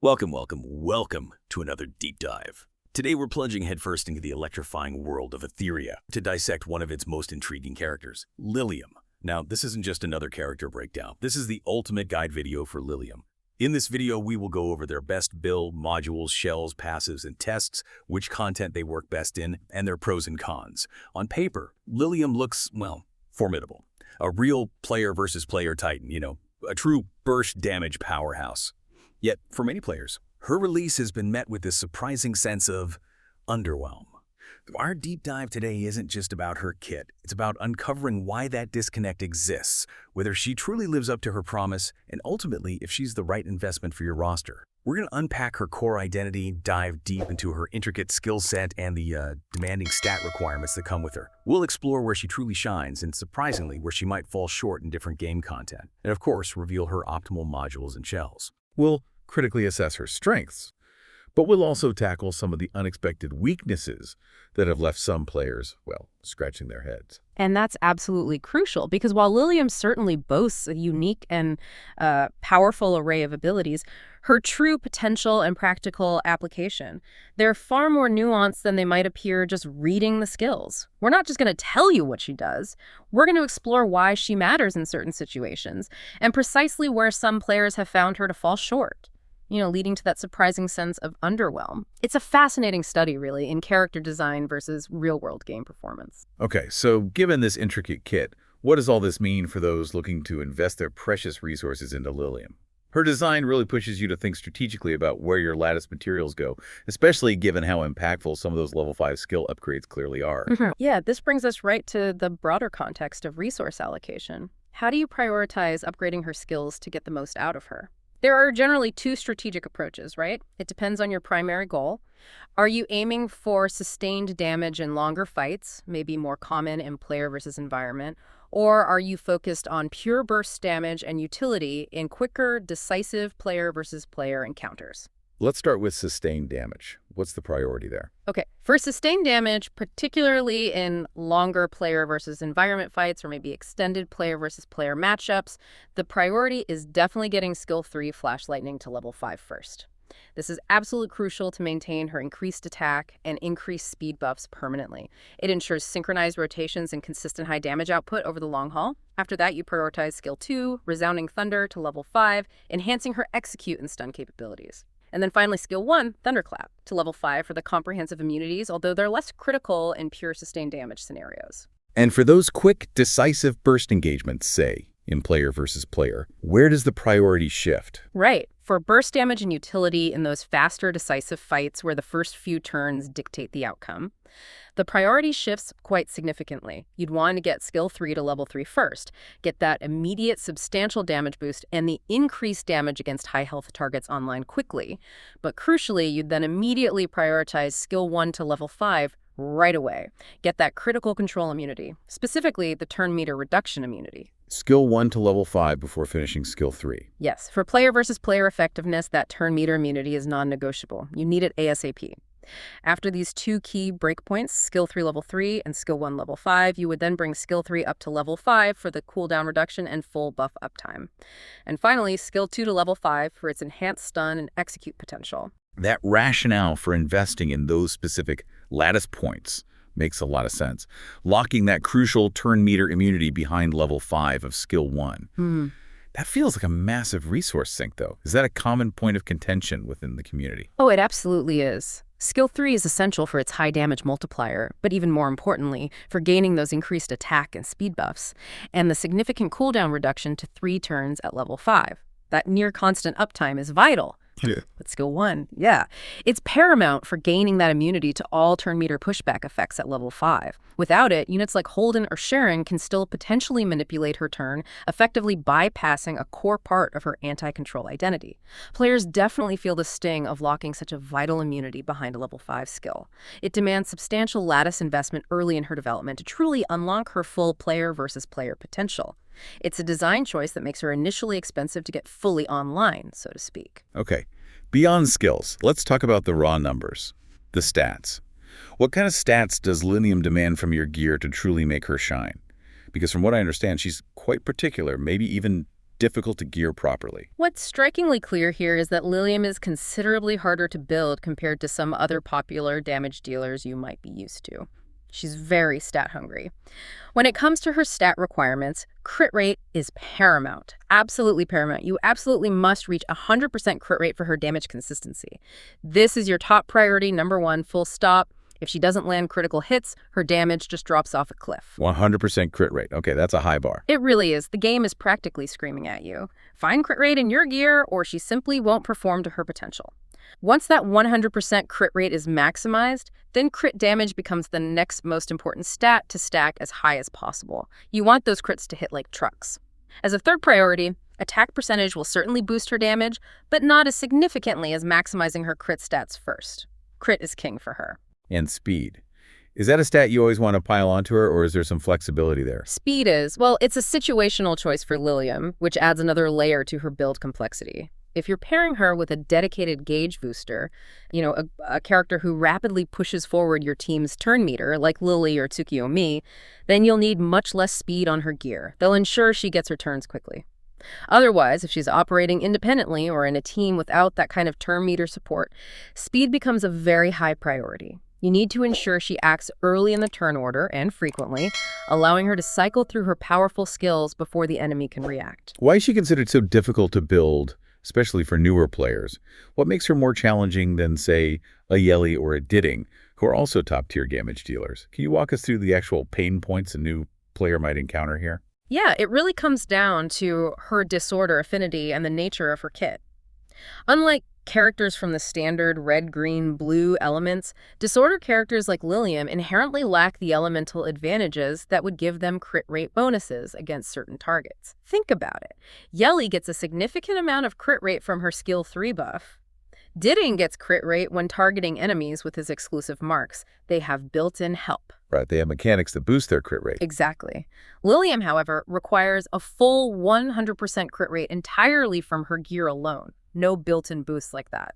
Welcome to another deep dive. Today we're plunging headfirst into the electrifying world of Etheria to dissect one of its most intriguing characters, Liliam. Now, this isn't just another character breakdown. This is the ultimate guide video for Liliam. In this video, we will go over their best build, modules, shells, passives, and tests, which content they work best in, and their pros and cons. On paper, Liliam looks, well, formidable. A real player versus player titan, a true burst damage powerhouse. Yet, for many players, her release has been met with this surprising sense of underwhelm. Our deep dive today isn't just about her kit. It's about uncovering why that disconnect exists, whether she truly lives up to her promise, and ultimately if she's the right investment for your roster. We're going to unpack her core identity, dive deep into her intricate skill set and the demanding stat requirements that come with her. We'll explore where she truly shines and, surprisingly, where she might fall short in different game content. And of course, reveal her optimal modules and shells. We'll critically assess her strengths, but we'll also tackle some of the unexpected weaknesses that have left some players, well, scratching their heads. And that's absolutely crucial, because while Liliam certainly boasts a unique and powerful array of abilities, her true potential and practical application, they're far more nuanced than they might appear just reading the skills. We're not just going to tell you what she does. We're going to explore why she matters in certain situations, and precisely where some players have found her to fall short, leading to that surprising sense of underwhelm. It's a fascinating study, really, in character design versus real-world game performance. Okay, so given this intricate kit, what does all this mean for those looking to invest their precious resources into Liliam? Her design really pushes you to think strategically about where your Lattice materials go, especially given how impactful some of those level 5 skill upgrades clearly are. Yeah, this brings us right to the broader context of resource allocation. How do you prioritize upgrading her skills to get the most out of her? There are generally two strategic approaches, right? It depends on your primary goal. Are you aiming for sustained damage in longer fights, maybe more common in player versus environment? Or are you focused on pure burst damage and utility in quicker, decisive player versus player encounters? Let's start with sustained damage. What's the priority there? Okay, for sustained damage, particularly in longer player versus environment fights or maybe extended player versus player matchups, the priority is definitely getting skill 3 Flash Lightning to level 5 first. This is absolutely crucial to maintain her increased attack and increased speed buffs permanently. It ensures synchronized rotations and consistent high damage output over the long haul. After that, you prioritize skill 2, Resounding Thunder, to level 5, enhancing her execute and stun capabilities. And then finally, skill 1, Thunderclap, to level 5 for the comprehensive immunities, although they're less critical in pure sustained damage scenarios. And for those quick, decisive burst engagements, say, in player versus player, where does the priority shift? Right. For burst damage and utility in those faster, decisive fights where the first few turns dictate the outcome, the priority shifts quite significantly. You'd want to get skill 3 to level 3 first, get that immediate substantial damage boost and the increased damage against high health targets online quickly. But crucially, you'd then immediately prioritize skill 1 to level 5 right away. Get that critical control immunity, specifically the turn meter reduction immunity. Skill 1 to level 5 before finishing skill 3. Yes, for player versus player effectiveness, that turn meter immunity is non-negotiable. You need it ASAP. After these two key breakpoints, skill 3 level 3 and skill 1 level 5, you would then bring skill 3 up to level 5 for the cooldown reduction and full buff uptime. And finally, skill 2 to level 5 for its enhanced stun and execute potential. That rationale for investing in those specific Lattice points makes a lot of sense. Locking that crucial turn meter immunity behind level 5 of skill 1. That feels like a massive resource sink, though. Is that a common point of contention within the community? Oh, it absolutely is. Skill 3 is essential for its high damage multiplier, but even more importantly, for gaining those increased attack and speed buffs, and the significant cooldown reduction to 3 turns at level 5. That near constant uptime is vital. Yeah. But skill 1, it's paramount for gaining that immunity to all turn meter pushback effects at level 5. Without it, units like Holden or Sharon can still potentially manipulate her turn, effectively bypassing a core part of her anti-control identity. Players definitely feel the sting of locking such a vital immunity behind a level 5 skill. It demands substantial Lattice investment early in her development to truly unlock her full player versus player potential. It's a design choice that makes her initially expensive to get fully online, so to speak. Okay. Beyond skills, let's talk about the raw numbers, the stats. What kind of stats does Liliam demand from your gear to truly make her shine? Because from what I understand, she's quite particular, maybe even difficult to gear properly. What's strikingly clear here is that Liliam is considerably harder to build compared to some other popular damage dealers you might be used to. She's very stat hungry. When it comes to her stat requirements, crit rate is paramount. Absolutely paramount. You absolutely must reach 100% crit rate for her damage consistency. This is your top priority, number one, full stop. If she doesn't land critical hits, her damage just drops off a cliff. 100% crit rate. Okay, that's a high bar. It really is. The game is practically screaming at you. Find crit rate in your gear, or she simply won't perform to her potential. Once that 100% crit rate is maximized, then crit damage becomes the next most important stat to stack as high as possible. You want those crits to hit like trucks. As a third priority, attack percentage will certainly boost her damage, but not as significantly as maximizing her crit stats first. Crit is king for her. And speed. Is that a stat you always want to pile onto her, or is there some flexibility there? Speed is, well, it's a situational choice for Liliam, which adds another layer to her build complexity. If you're pairing her with a dedicated gauge booster, a character who rapidly pushes forward your team's turn meter, like Lily or Tsukiyomi, then you'll need much less speed on her gear. They'll ensure she gets her turns quickly. Otherwise, if she's operating independently or in a team without that kind of turn meter support, speed becomes a very high priority. You need to ensure she acts early in the turn order and frequently, allowing her to cycle through her powerful skills before the enemy can react. Why is she considered so difficult to build, especially for newer players? What makes her more challenging than, say, a Yelli or a Ditting, who are also top-tier damage dealers? Can you walk us through the actual pain points a new player might encounter here? Yeah, it really comes down to her disorder affinity and the nature of her kit. Unlike characters from the standard red, green, blue elements, disorder characters like Liliam inherently lack the elemental advantages that would give them crit rate bonuses against certain targets. Think about it. Yelli gets a significant amount of crit rate from her skill 3 buff. Ditting gets crit rate when targeting enemies with his exclusive marks. They have built-in help. Right, they have mechanics that boost their crit rate. Exactly. Liliam, however, requires a full 100% crit rate entirely from her gear alone. No built-in boosts like that.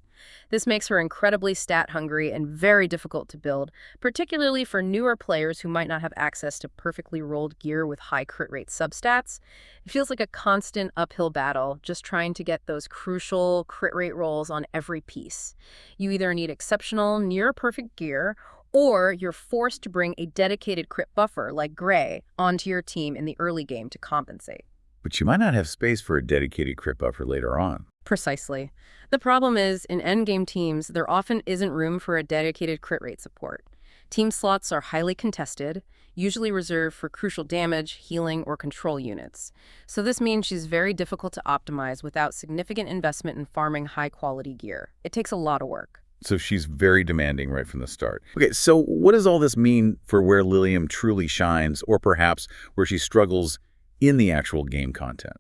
This makes her incredibly stat-hungry and very difficult to build, particularly for newer players who might not have access to perfectly rolled gear with high crit rate substats. It feels like a constant uphill battle, just trying to get those crucial crit rate rolls on every piece. You either need exceptional, near-perfect gear, or you're forced to bring a dedicated crit buffer, like Gray, onto your team in the early game to compensate. But you might not have space for a dedicated crit buffer later on. Precisely. The problem is, in endgame teams, there often isn't room for a dedicated crit rate support. Team slots are highly contested, usually reserved for crucial damage, healing, or control units. So this means she's very difficult to optimize without significant investment in farming high-quality gear. It takes a lot of work. So she's very demanding right from the start. Okay, so what does all this mean for where Liliam truly shines, or perhaps where she struggles in the actual game content?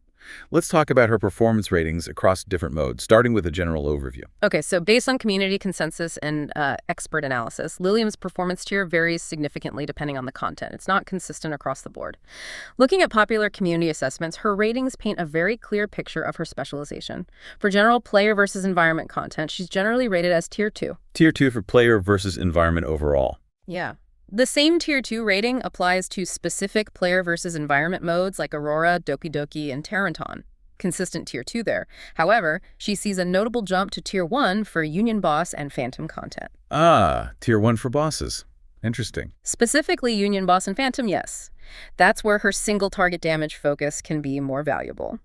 Let's talk about her performance ratings across different modes, starting with a general overview. Okay, so based on community consensus and expert analysis, Liliam's performance tier varies significantly depending on the content. It's not consistent across the board. Looking at popular community assessments, her ratings paint a very clear picture of her specialization. For general player versus environment content, she's generally rated as Tier 2. Tier 2 for player versus environment overall. Yeah. The same Tier 2 rating applies to specific player versus environment modes like Aurora, Doki Doki, and Taranton. Consistent Tier 2 there. However, she sees a notable jump to Tier 1 for Union Boss and Phantom content. Ah, Tier 1 for bosses. Interesting. Specifically Union Boss and Phantom, yes. That's where her single target damage focus can be more valuable.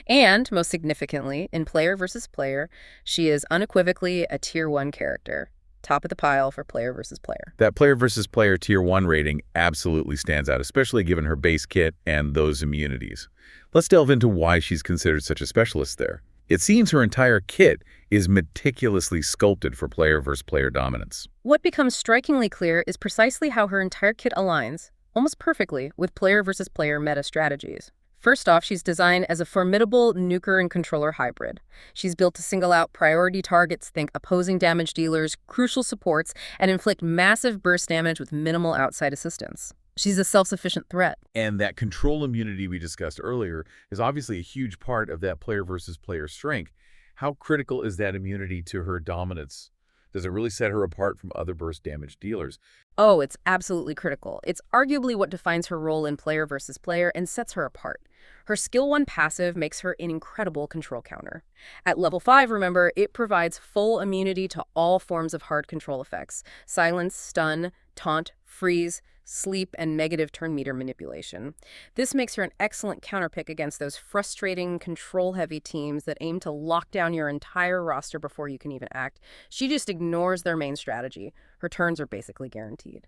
And, most significantly, in player versus player, she is unequivocally a Tier 1 character. Top of the pile for player versus player. That player versus player Tier 1 rating absolutely stands out, especially given her base kit and those immunities. Let's delve into why she's considered such a specialist there. It seems her entire kit is meticulously sculpted for player versus player dominance. What becomes strikingly clear is precisely how her entire kit aligns, almost perfectly, with player versus player meta strategies. First off, she's designed as a formidable nuker and controller hybrid. She's built to single out priority targets, think opposing damage dealers, crucial supports, and inflict massive burst damage with minimal outside assistance. She's a self-sufficient threat. And that control immunity we discussed earlier is obviously a huge part of that player versus player strength. How critical is that immunity to her dominance? Does it really set her apart from other burst damage dealers? Oh, it's absolutely critical. It's arguably what defines her role in player versus player and sets her apart. Her skill 1 passive makes her an incredible control counter. At level 5, remember, it provides full immunity to all forms of hard control effects: silence, stun, taunt, freeze, sleep, and negative turn meter manipulation. This makes her an excellent counterpick against those frustrating, control-heavy teams that aim to lock down your entire roster before you can even act. She just ignores their main strategy. Her turns are basically guaranteed.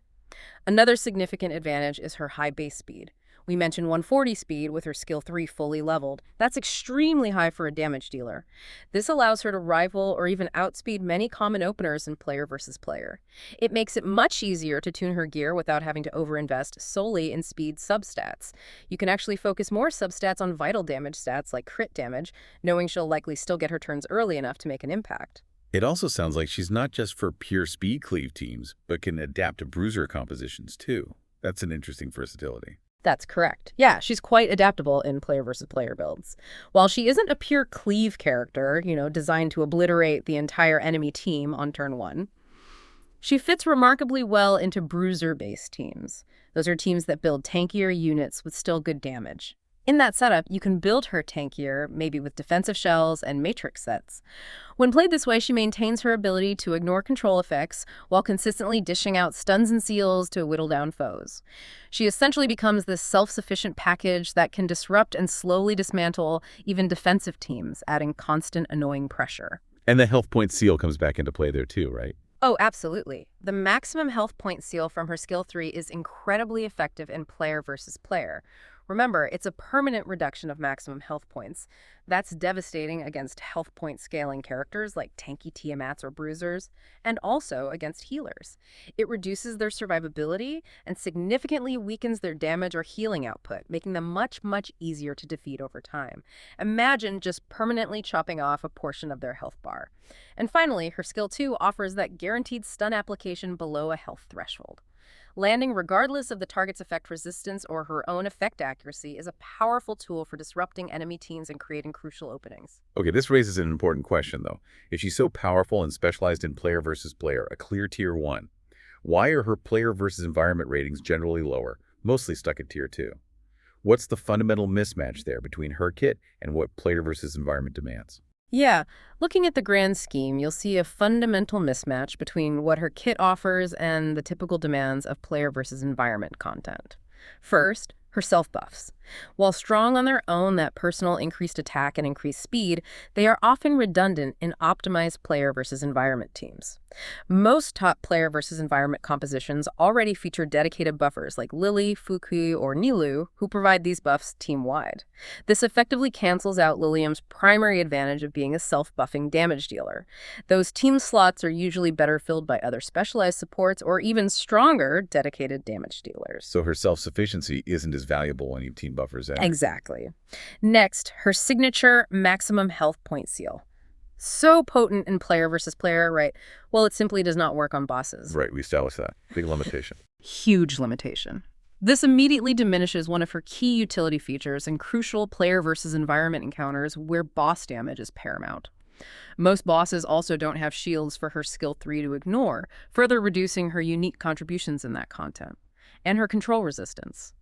Another significant advantage is her high base speed. We mentioned 140 speed with her skill 3 fully leveled. That's extremely high for a damage dealer. This allows her to rival or even outspeed many common openers in player versus player. It makes it much easier to tune her gear without having to overinvest solely in speed substats. You can actually focus more substats on vital damage stats like crit damage, knowing she'll likely still get her turns early enough to make an impact. It also sounds like she's not just for pure speed cleave teams, but can adapt to bruiser compositions too. That's an interesting versatility. That's correct. Yeah, she's quite adaptable in player versus player builds. While she isn't a pure cleave character, designed to obliterate the entire enemy team on turn 1, she fits remarkably well into bruiser-based teams. Those are teams that build tankier units with still good damage. In that setup, you can build her tankier, maybe with defensive shells and matrix sets. When played this way, she maintains her ability to ignore control effects while consistently dishing out stuns and seals to whittle down foes. She essentially becomes this self-sufficient package that can disrupt and slowly dismantle even defensive teams, adding constant annoying pressure. And the health point seal comes back into play there too, right? Oh, absolutely. The maximum health point seal from her skill 3 is incredibly effective in player versus player. Remember, it's a permanent reduction of maximum health points. That's devastating against health point scaling characters like tanky Tiamats or bruisers, and also against healers. It reduces their survivability and significantly weakens their damage or healing output, making them much, much easier to defeat over time. Imagine just permanently chopping off a portion of their health bar. And finally, her skill 2 offers that guaranteed stun application below a health threshold. Landing regardless of the target's effect resistance or her own effect accuracy is a powerful tool for disrupting enemy teams and creating crucial openings. Okay, this raises an important question, though. If she's so powerful and specialized in player versus player, a clear tier 1, why are her player versus environment ratings generally lower, mostly stuck at tier 2? What's the fundamental mismatch there between her kit and what player versus environment demands? Yeah, looking at the grand scheme, you'll see a fundamental mismatch between what her kit offers and the typical demands of player versus environment content. First, her self-buffs. While strong on their own, that personal increased attack and increased speed, they are often redundant in optimized player versus environment teams. Most top player versus environment compositions already feature dedicated buffers like Lily, Fukui, or Nilu, who provide these buffs team-wide. This effectively cancels out Liliam's primary advantage of being a self-buffing damage dealer. Those team slots are usually better filled by other specialized supports or even stronger dedicated damage dealers. So her self-sufficiency isn't as valuable when you team buffers out. Exactly. Next, her signature maximum health point seal. So potent in player versus player, right? Well, it simply does not work on bosses. Right, we established that. Big limitation. Huge limitation. This immediately diminishes one of her key utility features in crucial player versus environment encounters where boss damage is paramount. Most bosses also don't have shields for her skill 3 to ignore, further reducing her unique contributions in that content. And her control resistance.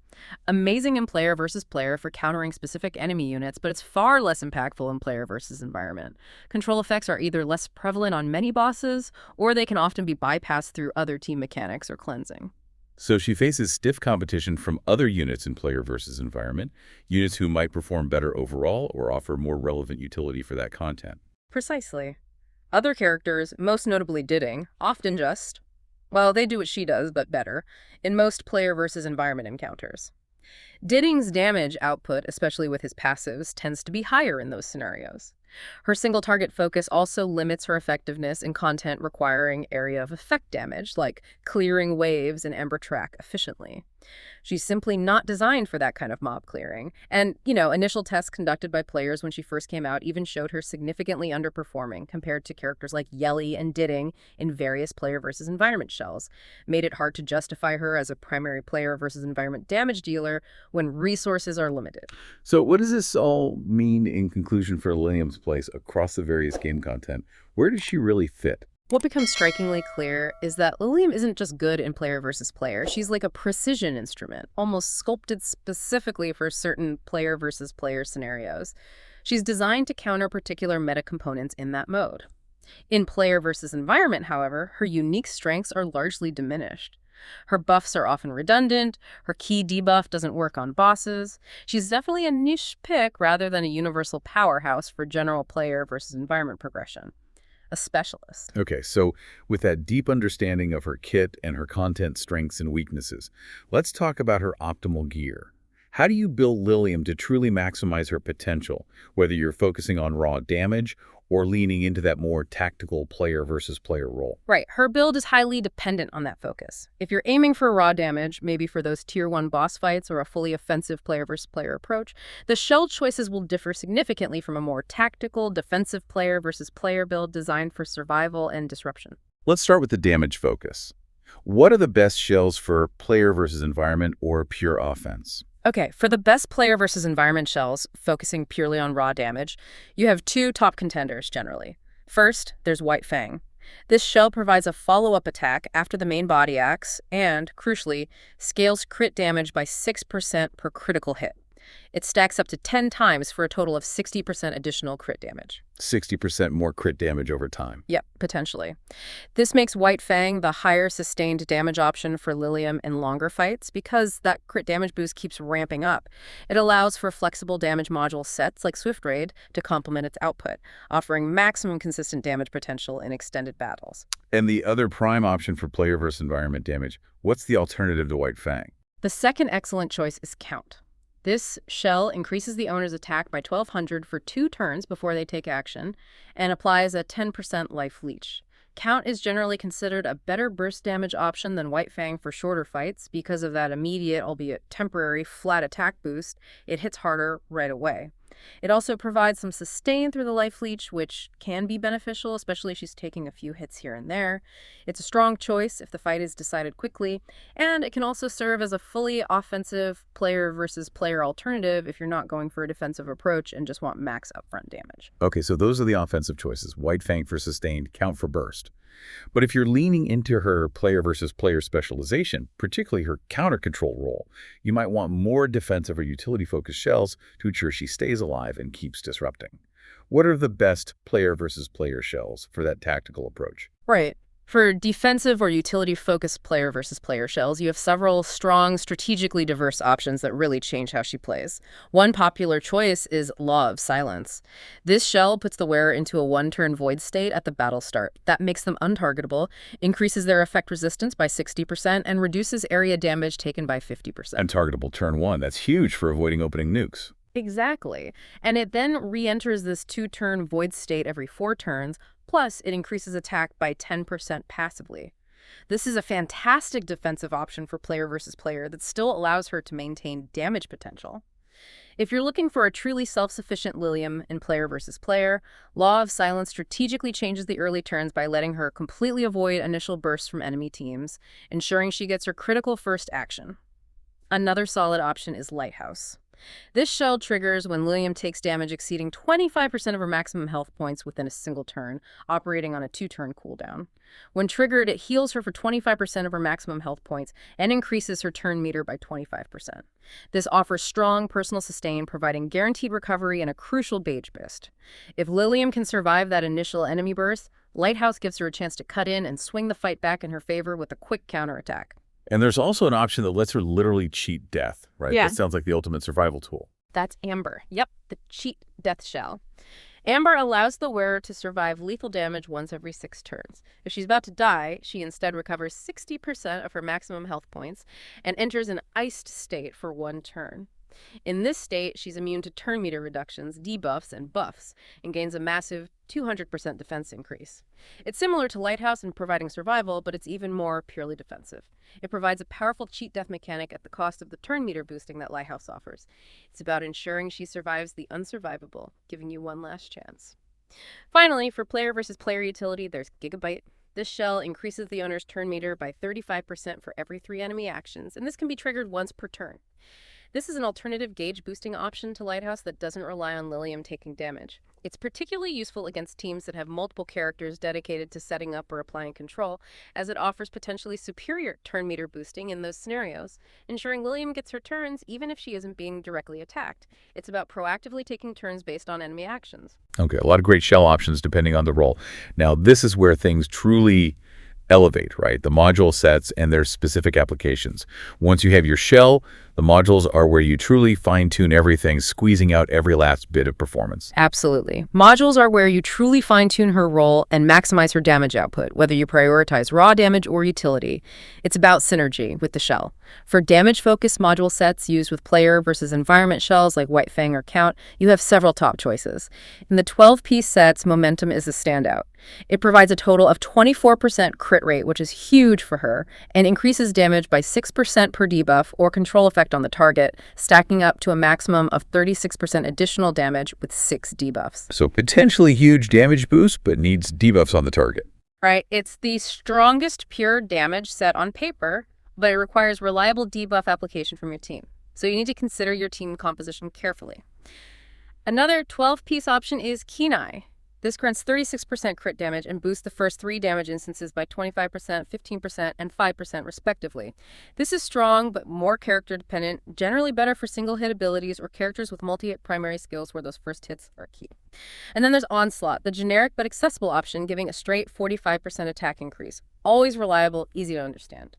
Amazing in player versus player for countering specific enemy units, but it's far less impactful in player versus environment. Control effects are either less prevalent on many bosses, or they can often be bypassed through other team mechanics or cleansing. So she faces stiff competition from other units in player versus environment, units who might perform better overall or offer more relevant utility for that content. Precisely. Other characters, most notably Didding, often just, well, they do what she does, but better, in most player versus environment encounters. Didding's damage output, especially with his passives, tends to be higher in those scenarios. Her single target focus also limits her effectiveness in content requiring area of effect damage, like clearing waves in Ember Track efficiently. She's simply not designed for that kind of mob clearing. And, initial tests conducted by players when she first came out even showed her significantly underperforming compared to characters like Yelli and Didding in various player versus environment shells, made it hard to justify her as a primary player versus environment damage dealer when resources are limited. So what does this all mean in conclusion for Liliam's place across the various game content? Where does she really fit? What becomes strikingly clear is that Liliam isn't just good in player versus player. She's like a precision instrument, almost sculpted specifically for certain player versus player scenarios. She's designed to counter particular meta components in that mode. In player versus environment, however, her unique strengths are largely diminished. Her buffs are often redundant, her key debuff doesn't work on bosses. She's definitely a niche pick rather than a universal powerhouse for general player versus environment progression. A specialist. Okay, so with that deep understanding of her kit and her content strengths and weaknesses, let's talk about her optimal gear. How do you build Liliam to truly maximize her potential, whether you're focusing on raw damage or leaning into that more tactical player versus player role? Right, her build is highly dependent on that focus. If you're aiming for raw damage, maybe for those tier 1 boss fights or a fully offensive player versus player approach, the shell choices will differ significantly from a more tactical, defensive player versus player build designed for survival and disruption. Let's start with the damage focus. What are the best shells for player versus environment or pure offense? Okay, for the best player versus environment shells, focusing purely on raw damage, you have two top contenders generally. First, there's White Fang. This shell provides a follow-up attack after the main body axe and, crucially, scales crit damage by 6% per critical hit. It stacks up to 10 times for a total of 60% additional crit damage. 60% more crit damage over time. Yep, potentially. This makes White Fang the higher sustained damage option for Liliam in longer fights because that crit damage boost keeps ramping up. It allows for flexible damage module sets like Swift Raid to complement its output, offering maximum consistent damage potential in extended battles. And the other prime option for player versus environment damage, what's the alternative to White Fang? The second excellent choice is Count. This shell increases the owner's attack by 1200 for 2 turns before they take action and applies a 10% life leech. Count is generally considered a better burst damage option than White Fang for shorter fights because of that immediate, albeit temporary, flat attack boost. It hits harder right away. It also provides some sustain through the life leech, which can be beneficial, especially if she's taking a few hits here and there. It's a strong choice if the fight is decided quickly, and it can also serve as a fully offensive player versus player alternative if you're not going for a defensive approach and just want max upfront damage. Okay, so those are the offensive choices. White Fang for sustained, Count for burst. But if you're leaning into her player versus player specialization, particularly her counter control role, you might want more defensive or utility-focused shells to ensure she stays alive and keeps disrupting. What are the best player versus player shells for that tactical approach? Right. For defensive or utility-focused player versus player shells, you have several strong, strategically diverse options that really change how she plays. One popular choice is Law of Silence. This shell puts the wearer into a 1-turn void state at the battle start. That makes them untargetable, increases their effect resistance by 60%, and reduces area damage taken by 50%. Untargetable turn 1. That's huge for avoiding opening nukes. Exactly. And it then re-enters this 2-turn void state every 4 turns, plus it increases attack by 10% passively. This is a fantastic defensive option for player versus player that still allows her to maintain damage potential. If you're looking for a truly self-sufficient Liliam in player versus player, Law of Silence strategically changes the early turns by letting her completely avoid initial bursts from enemy teams, ensuring she gets her critical first action. Another solid option is Lighthouse. This shell triggers when Liliam takes damage exceeding 25% of her maximum health points within a single turn, operating on a 2-turn cooldown. When triggered, it heals her for 25% of her maximum health points and increases her turn meter by 25%. This offers strong personal sustain, providing guaranteed recovery and a crucial Bage Boost. If Liliam can survive that initial enemy burst, Lighthouse gives her a chance to cut in and swing the fight back in her favor with a quick counterattack. And there's also an option that lets her literally cheat death, right? Yeah. That sounds like the ultimate survival tool. That's Amber. Yep, the cheat death shell. Amber allows the wearer to survive lethal damage once every 6 turns. If she's about to die, she instead recovers 60% of her maximum health points and enters an iced state for 1 turn. In this state, she's immune to turn meter reductions, debuffs, and buffs, and gains a massive 200% defense increase. It's similar to Lighthouse in providing survival, but it's even more purely defensive. It provides a powerful cheat death mechanic at the cost of the turn meter boosting that Lighthouse offers. It's about ensuring she survives the unsurvivable, giving you one last chance. Finally, for player versus player utility, there's Gigabyte. This shell increases the owner's turn meter by 35% for every 3 enemy actions, and this can be triggered once per turn. This is an alternative gauge boosting option to Lighthouse that doesn't rely on Liliam taking damage. It's particularly useful against teams that have multiple characters dedicated to setting up or applying control, as it offers potentially superior turn meter boosting in those scenarios, ensuring Liliam gets her turns even if she isn't being directly attacked. It's about proactively taking turns based on enemy actions. Okay, a lot of great shell options depending on the role. Now, this is where things truly elevate, right? The module sets and their specific applications. Once you have your shell, the modules are where you truly fine-tune everything, squeezing out every last bit of performance. Absolutely. Modules are where you truly fine-tune her role and maximize her damage output, whether you prioritize raw damage or utility. It's about synergy with the shell. For damage-focused module sets used with player versus environment shells like White Fang or Count, you have several top choices. In the 12-piece sets, Momentum is a standout. It provides a total of 24% crit rate, which is huge for her, and increases damage by 6% per debuff or control effect on the target, stacking up to a maximum of 36% additional damage with 6 debuffs. So potentially huge damage boost, but needs debuffs on the target. Right, it's the strongest pure damage set on paper, but it requires reliable debuff application from your team. So you need to consider your team composition carefully. Another 12-piece option is Kenai. This grants 36% crit damage and boosts the first 3 damage instances by 25%, 15%, and 5% respectively. This is strong but more character dependent, generally better for single hit abilities or characters with multi-hit primary skills where those first hits are key. And then there's Onslaught, the generic but accessible option giving a straight 45% attack increase. Always reliable, easy to understand.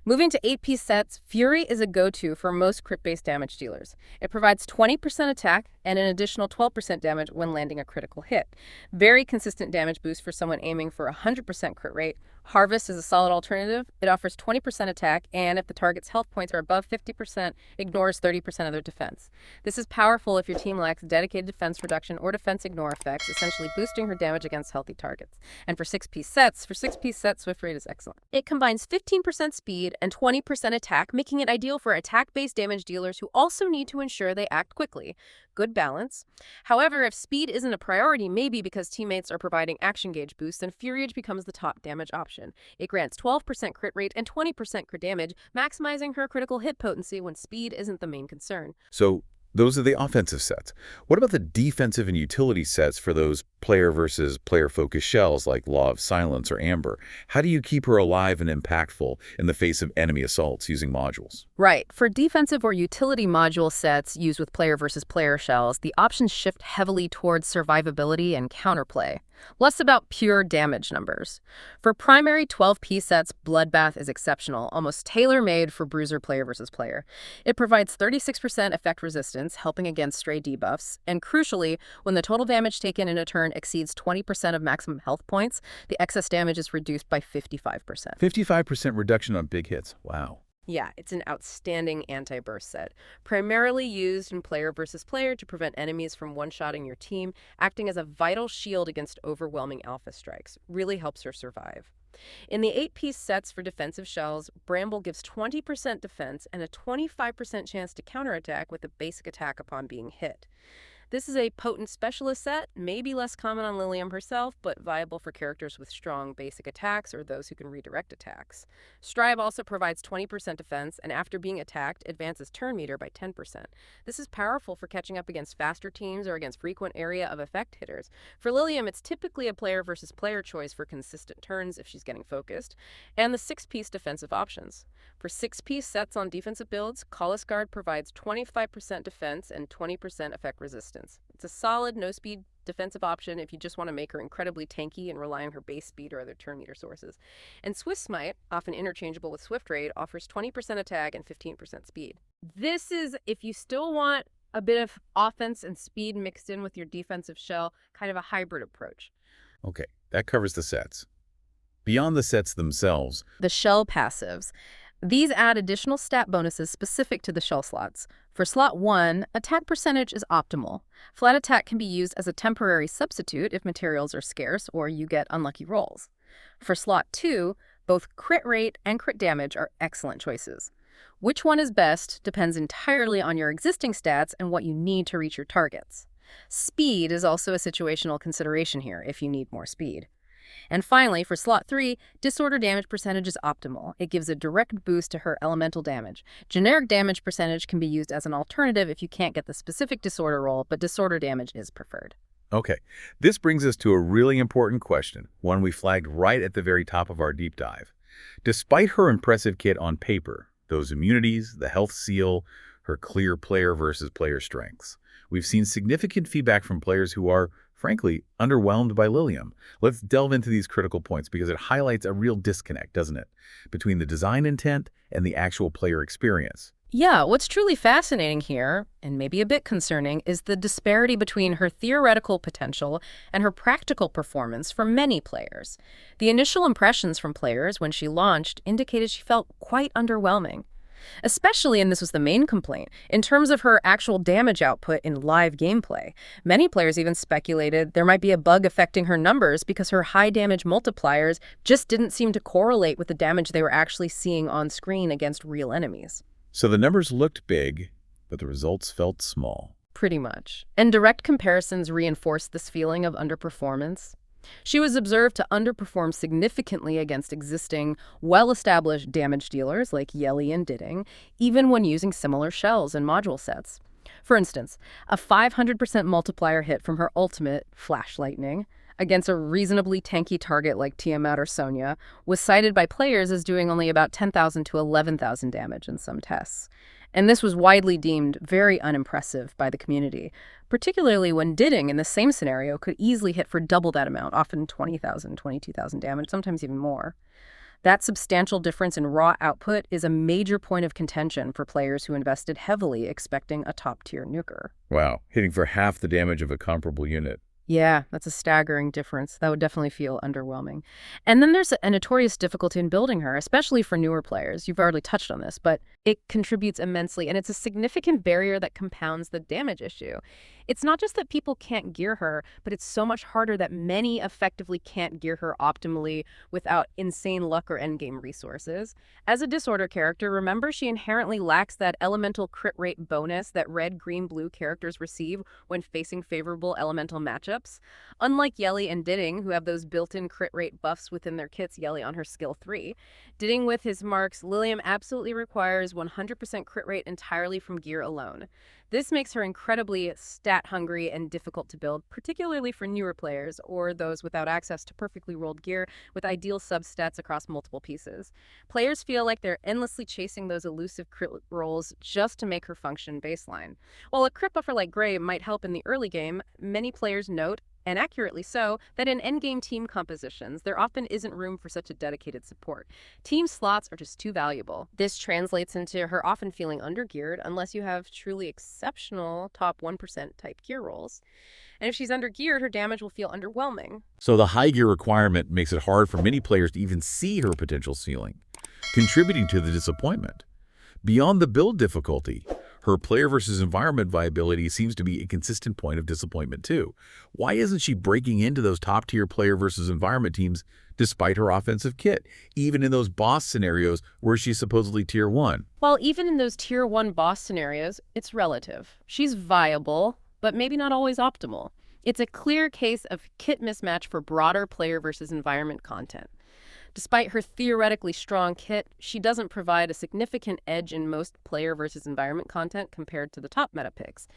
Moving to 8-piece sets, Fury is a go-to for most crit-based damage dealers. It provides 20% attack and an additional 12% damage when landing a critical hit. Very consistent damage boost for someone aiming for 100% crit rate. Harvest is a solid alternative. It offers 20% attack, and if the target's health points are above 50%, ignores 30% of their defense. This is powerful if your team lacks dedicated defense reduction or defense ignore effects, essentially boosting her damage against healthy targets. And for 6-piece sets, Swift Rate is excellent. It combines 15% speed and 20% attack, making it ideal for attack-based damage dealers who also need to ensure they act quickly. Good balance. However, if speed isn't a priority, maybe because teammates are providing action gauge boosts, then Fury becomes the top damage option. It grants 12% crit rate and 20% crit damage, maximizing her critical hit potency when speed isn't the main concern. So those are the offensive sets. What about the defensive and utility sets for those player versus player-focused shells like Law of Silence or Amber? How do you keep her alive and impactful in the face of enemy assaults using modules? Right. For defensive or utility module sets used with player versus player shells, the options shift heavily towards survivability and counterplay, less about pure damage numbers. For primary 12-piece sets, Bloodbath is exceptional, almost tailor-made for bruiser player versus player. It provides 36% effect resistance, helping against stray debuffs, and crucially, when the total damage taken in a turn exceeds 20% of maximum health points, the excess damage is reduced by 55%. 55% reduction on big hits. Wow. Yeah, it's an outstanding anti-burst set, primarily used in player versus player to prevent enemies from one-shotting your team, acting as a vital shield against overwhelming alpha strikes. Really helps her survive. In the 8-piece sets for defensive shells, Bramble gives 20% defense and a 25% chance to counterattack with a basic attack upon being hit. This is a potent specialist set, maybe less common on Liliam herself, but viable for characters with strong basic attacks or those who can redirect attacks. Strive also provides 20% defense, and after being attacked, advances turn meter by 10%. This is powerful for catching up against faster teams or against frequent area of effect hitters. For Liliam, it's typically a player versus player choice for consistent turns if she's getting focused, and the 6-piece defensive options. For 6-piece sets on defensive builds, Collis Guard provides 25% defense and 20% effect resistance. It's a solid, no-speed defensive option if you just want to make her incredibly tanky and rely on her base speed or other turn meter sources. And Swift Smite, often interchangeable with Swift Raid, offers 20% attack and 15% speed. This is, if you still want a bit of offense and speed mixed in with your defensive shell, kind of a hybrid approach. Okay, that covers the sets. Beyond the sets themselves, the shell passives. These add additional stat bonuses specific to the shell slots. For slot 1, attack percentage is optimal. Flat attack can be used as a temporary substitute if materials are scarce or you get unlucky rolls. For slot 2, both crit rate and crit damage are excellent choices. Which one is best depends entirely on your existing stats and what you need to reach your targets. Speed is also a situational consideration here if you need more speed. And finally, for slot 3, disorder damage percentage is optimal. It gives a direct boost to her elemental damage. Generic damage percentage can be used as an alternative if you can't get the specific disorder roll, but disorder damage is preferred. Okay, this brings us to a really important question, one we flagged right at the very top of our deep dive. Despite her impressive kit on paper, those immunities, the health seal, her clear player versus player strengths, we've seen significant feedback from players who are, frankly, underwhelmed by Liliam. Let's delve into these critical points because it highlights a real disconnect, doesn't it, between the design intent and the actual player experience. Yeah, what's truly fascinating here, and maybe a bit concerning, is the disparity between her theoretical potential and her practical performance for many players. The initial impressions from players when she launched indicated she felt quite underwhelming. Especially, and this was the main complaint, in terms of her actual damage output in live gameplay. Many players even speculated there might be a bug affecting her numbers because her high damage multipliers just didn't seem to correlate with the damage they were actually seeing on screen against real enemies. So the numbers looked big, but the results felt small. Pretty much. And direct comparisons reinforced this feeling of underperformance. She was observed to underperform significantly against existing, well-established damage dealers like Yelli and Ditting, even when using similar shells and module sets. For instance, a 500% multiplier hit from her ultimate, Flash Lightning, against a reasonably tanky target like Tiamat or Sonya, was cited by players as doing only about 10,000 to 11,000 damage in some tests. And this was widely deemed very unimpressive by the community, particularly when Ditting in the same scenario could easily hit for double that amount, often 20,000, 22,000 damage, sometimes even more. That substantial difference in raw output is a major point of contention for players who invested heavily expecting a top-tier nuker. Wow, hitting for half the damage of a comparable unit. Yeah, that's a staggering difference. That would definitely feel underwhelming. And then there's a notorious difficulty in building her, especially for newer players. You've already touched on this, but it contributes immensely, and it's a significant barrier that compounds the damage issue. It's not just that people can't gear her, but it's so much harder that many effectively can't gear her optimally without insane luck or endgame resources. As a disorder character, remember she inherently lacks that elemental crit rate bonus that red, green, blue characters receive when facing favorable elemental matchups. Unlike Yelli and Ditting, who have those built-in crit rate buffs within their kits, Yelli on her skill 3, Ditting with his marks, Liliam absolutely requires 100% crit rate entirely from gear alone. This makes her incredibly stat-hungry and difficult to build, particularly for newer players or those without access to perfectly rolled gear with ideal substats across multiple pieces. Players feel like they're endlessly chasing those elusive crit rolls just to make her function baseline. While a crit buffer like Grey might help in the early game, many players note, and accurately so, that in endgame team compositions, there often isn't room for such a dedicated support. Team slots are just too valuable. This translates into her often feeling undergeared unless you have truly exceptional top 1% type gear rolls. And if she's undergeared, her damage will feel underwhelming. So the high gear requirement makes it hard for many players to even see her potential ceiling, contributing to the disappointment. Beyond the build difficulty, her player versus environment viability seems to be a consistent point of disappointment too. Why isn't she breaking into those top-tier player versus environment teams despite her offensive kit, even in those boss scenarios where she's supposedly tier 1? Well, even in those tier 1 boss scenarios, it's relative. She's viable, but maybe not always optimal. It's a clear case of kit mismatch for broader player versus environment content. Despite her theoretically strong kit, she doesn't provide a significant edge in most player versus environment content compared to the top meta picks.